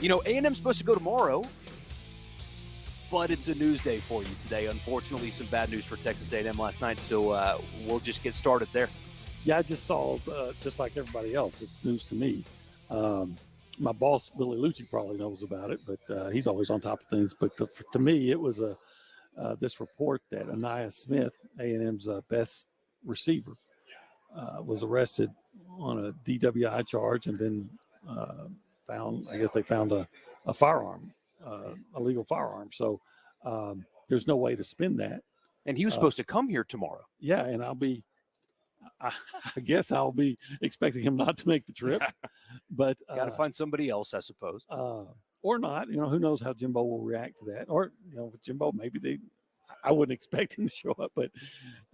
You know, A&M's supposed to go tomorrow, but it's a news day for you today. Unfortunately, some bad news for Texas A&M last night, so we'll just get started there. Yeah, I just saw, just like everybody else, it's news to me. My boss, Billy Lucci, probably knows about it, but he's always on top of things. But to me, it was this report that Aniyah Smith, A&M's best receiver, was arrested on a DWI charge and then they found a firearm, a legal firearm. So there's no way to spin that. And he was supposed to come here tomorrow. Yeah, and I guess I'll be expecting him not to make the trip. But got to find somebody else, I suppose. Or not. You know, who knows how Jimbo will react to that. Or, you know, with Jimbo, maybe I wouldn't expect him to show up, but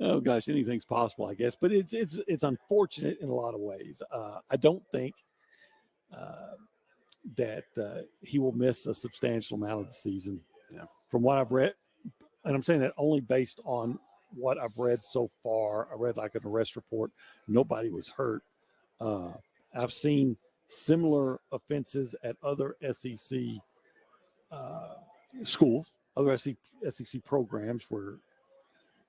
oh gosh, anything's possible, I guess. But it's unfortunate in a lot of ways. I don't think that he will miss a substantial amount of the season. Yeah. From what I've read, and I'm saying that only based on what I've read so far. I read like an arrest report. Nobody was hurt. I've seen similar offenses at other SEC schools, other SEC programs where,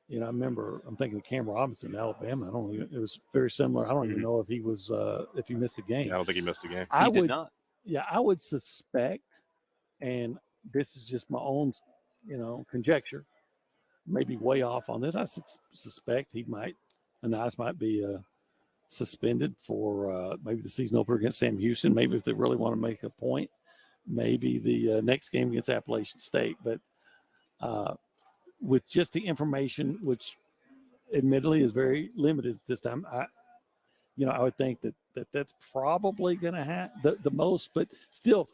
you know, I'm thinking of Cam Robinson in Alabama. It was very similar. I don't even know if he was, if he missed a game. Yeah, I don't think he missed a game. He did not. Yeah, I would suspect, and this is just my own, you know, conjecture, maybe way off on this. I suspect Aniyah might be suspended for maybe the season opener against Sam Houston. Maybe if they really want to make a point, maybe the next game against Appalachian State. But with just the information, which admittedly is very limited this time, I would think that's probably going to have the most. But still,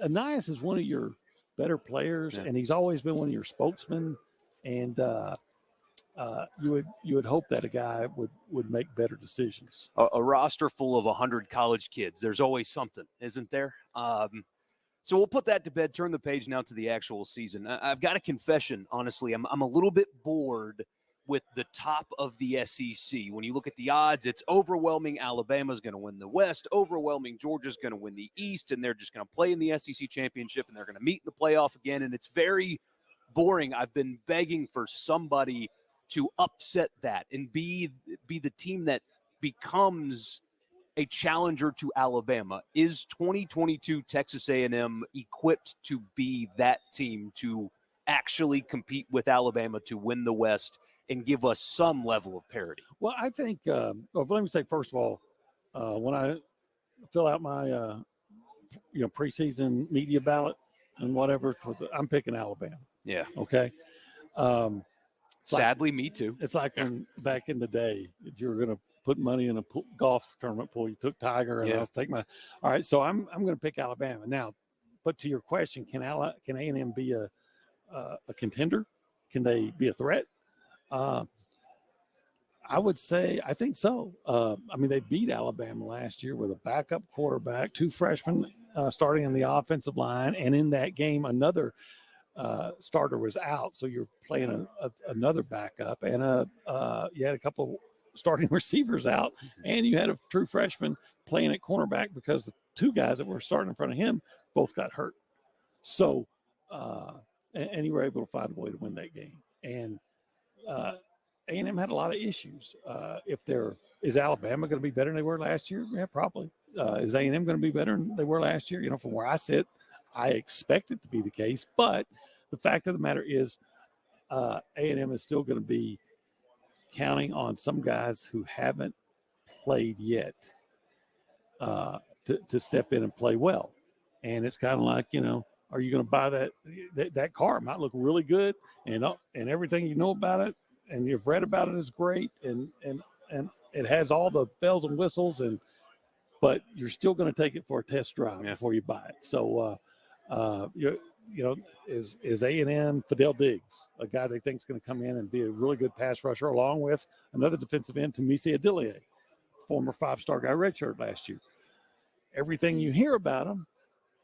Aniyah is one of your better players, and he's always been one of your spokesmen. And you would hope that a guy would make better decisions. A roster full of 100 college kids. There's always something, isn't there? So we'll put that to bed. Turn the page now to the actual season. I've got a confession, honestly. I'm a little bit bored with the top of the SEC. When you look at the odds, it's overwhelming. Alabama's going to win the West. Overwhelming. Georgia's going to win the East, and they're just going to play in the SEC championship, and they're going to meet in the playoff again. And it's very boring. I've been begging for somebody to upset that and be the team that becomes a challenger to Alabama. Is 2022 Texas A&M equipped to be that team to actually compete with Alabama to win the West and give us some level of parity? Well, I think, let me say, first of all, when I fill out my, preseason media ballot and whatever, I'm picking Alabama. Yeah. Okay. Sadly, me too. It's like when back in the day, if you were going to put money in a golf tournament pool, you took Tiger, and I'll take my. All right, so I'm going to pick Alabama now. But to your question, can A&M be a contender? Can they be a threat? I would say I think so. They beat Alabama last year with a backup quarterback, 2 freshmen starting on the offensive line, and in that game, another starter was out, so you're playing another backup, and you had a couple starting receivers out, and you had a true freshman playing at cornerback because the 2 guys that were starting in front of him both got hurt. So, and you were able to find a way to win that game. And A&M had a lot of issues. Is Alabama going to be better than they were last year? Yeah, probably. Is A&M going to be better than they were last year? You know, from where I sit, I expect it to be the case. But the fact of the matter is, A&M is still going to be counting on some guys who haven't played yet to step in and play well. And it's kind of like, are you going to buy that car? It might look really good, and everything you know about it and you've read about it is great, and it has all the bells and whistles, but you're still going to take it for a test drive before you buy it. So, is A&M Fidel Diggs, a guy they think is going to come in and be a really good pass rusher, along with another defensive end, Tumisi Adilier, former 5-star guy, redshirt last year. Everything you hear about them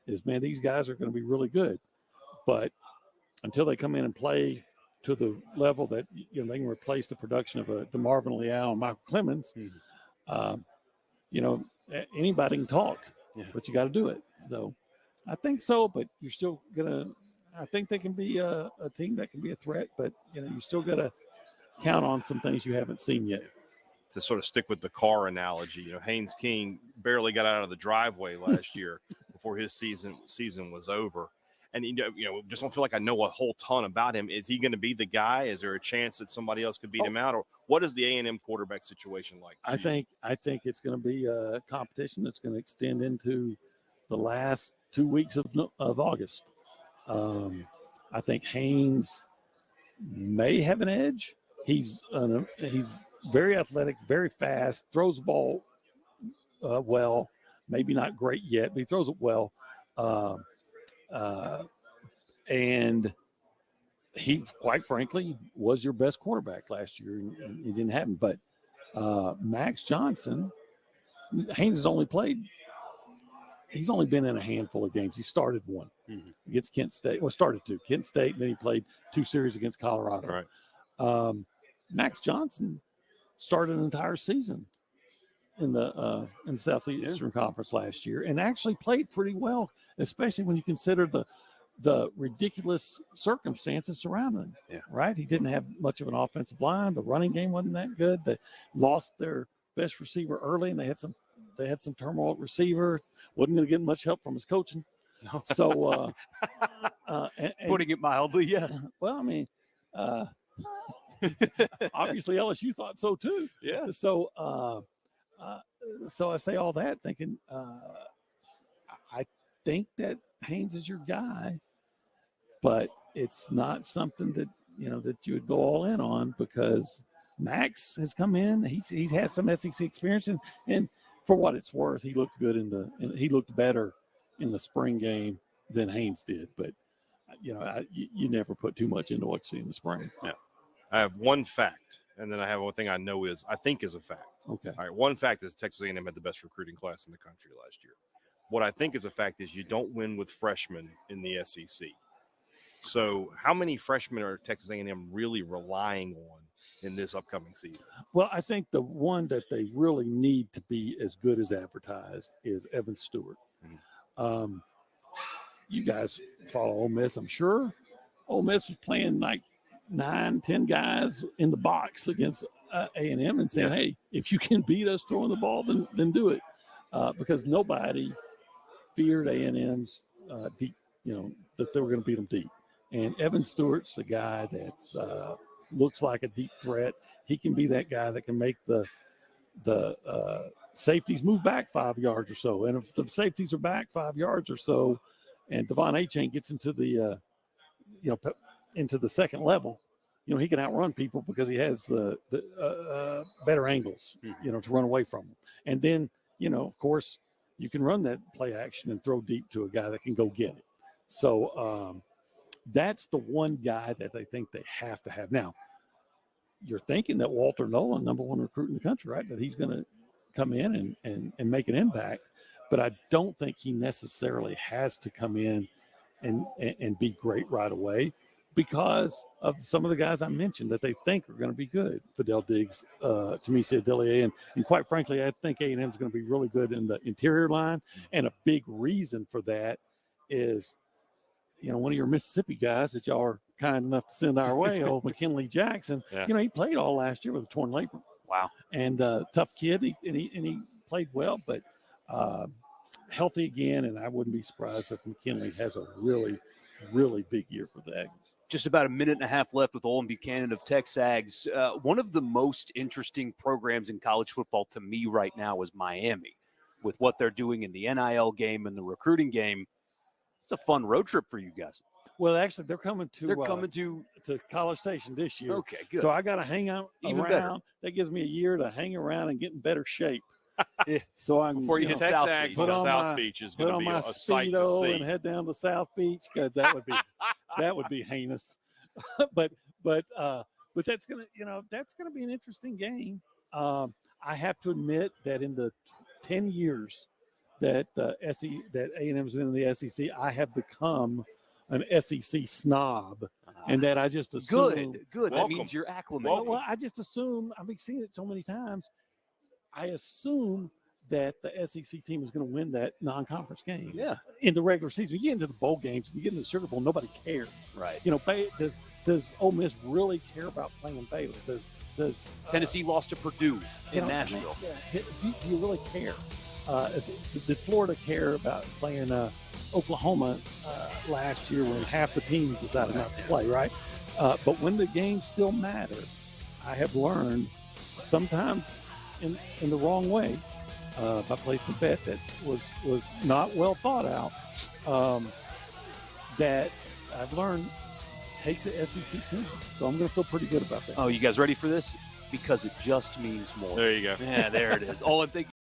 is, man, these guys are going to be really good. But until they come in and play to the level that they can replace the production of DeMarvin Leal and Michael Clemens, anybody can talk, but you got to do it. So I think so, but you're still gonna. I think they can be a team that can be a threat, but you still got to count on some things you haven't seen yet. To sort of stick with the car analogy, Haynes King barely got out of the driveway last year before his season was over. And, just don't feel like I know a whole ton about him. Is he going to be the guy? Is there a chance that somebody else could beat him out? Or what is the A&M quarterback situation like? I think it's going to be a competition that's going to extend into the last 2 weeks of August. I think Haynes may have an edge. He's very athletic, very fast, throws the ball well. Maybe not great yet, but he throws it well. And he, quite frankly, was your best quarterback last year, and he didn't have him. But Max Johnson, Haynes has only played. He's only been in a handful of games. He started one against Kent State. Well, started two. Kent State, and then he played 2 series against Colorado. Right. Max Johnson started an entire season in the Southeastern Conference last year, and actually played pretty well, especially when you consider the ridiculous circumstances surrounding him. Yeah. Right? He didn't have much of an offensive line. The running game wasn't that good. They lost their best receiver early, and they had some turmoil at receiver. Wasn't going to get much help from his coaching. No. So, putting it mildly, yeah. Well, I mean, obviously LSU thought so too. Yeah. So, so I say all that thinking, I think that Haynes is your guy, but it's not something that that you would go all in on, because Max has come in. He's had some SEC experience, and for what it's worth, he looked good he looked better in the spring game than Haynes did. But you never put too much into what you see in the spring. Yeah. I have one fact, and then I have one thing I think is a fact. Okay. All right. One fact is Texas A&M had the best recruiting class in the country last year. What I think is a fact is you don't win with freshmen in the SEC. So how many freshmen are Texas A&M really relying on in this upcoming season? Well, I think the one that they really need to be as good as advertised is Evan Stewart. Mm-hmm. You guys follow Ole Miss, I'm sure. Ole Miss was playing like 9-10 guys in the box against A&M and saying, hey, if you can beat us throwing the ball, then do it. Because nobody feared A&M's deep, that they were going to beat them deep. And Evan Stewart's a guy that's looks like a deep threat. He can be that guy that can make the safeties move back 5 yards or so. And if the safeties are back 5 yards or so, and Devon Achane gets into the into the second level, he can outrun people because he has the better angles, to run away from them. And then, of course, you can run that play action and throw deep to a guy that can go get it. So that's the one guy that they think they have to have. Now, you're thinking that Walter Nolan, number 1 recruit in the country, right, that he's going to come in and make an impact. But I don't think he necessarily has to come in and be great right away, because of some of the guys I mentioned that they think are going to be good. Fidel Diggs, Tamisi Adelie, and quite frankly, I think A&M is going to be really good in the interior line. And a big reason for that is, one of your Mississippi guys that y'all are kind enough to send our way, old McKinley Jackson, he played all last year with a torn labrum. Wow. And tough kid, and he played well, but healthy again, and I wouldn't be surprised if McKinley has a really, really big year for the Aggies. Just about a minute and a half left with Olin Buchanan of TexAgs. One of the most interesting programs in college football to me right now is Miami, with what they're doing in the NIL game and the recruiting game. It's a fun road trip for you guys. Well, actually, they're coming to College Station this year. Okay, good. So I got to hang out Even around. better. That gives me a year to hang around and get in better shape. So I can Before you hit South TexAgs Beach. on South Beach is going to be a sight to Speedo see. and head down to South Beach. God, that would be heinous. but that's gonna be an interesting game. I have to admit that in the 10 years that that A&M has been in the SEC, I have become an SEC snob, and that I just assume. Good. That Welcome. means you're acclimated. Well, I just assume. I've been seeing it so many times. I assume that the SEC team is going to win that non-conference game. Yeah. In the regular season, you get into the bowl games, you get into the Sugar Bowl, nobody cares. Right. You know, does Ole Miss really care about playing Baylor? Does Tennessee lost to Purdue in Nashville. Do you really care? Did Florida care about playing Oklahoma last year when half the team decided not to play, right? But when the games still matter, I have learned sometimes in the wrong way by placing a bet that was not well thought out, that I've learned take the SEC team. So I'm going to feel pretty good about that. Oh, you guys ready for this? Because it just means more. There you go. Yeah, there it is. Olin, thank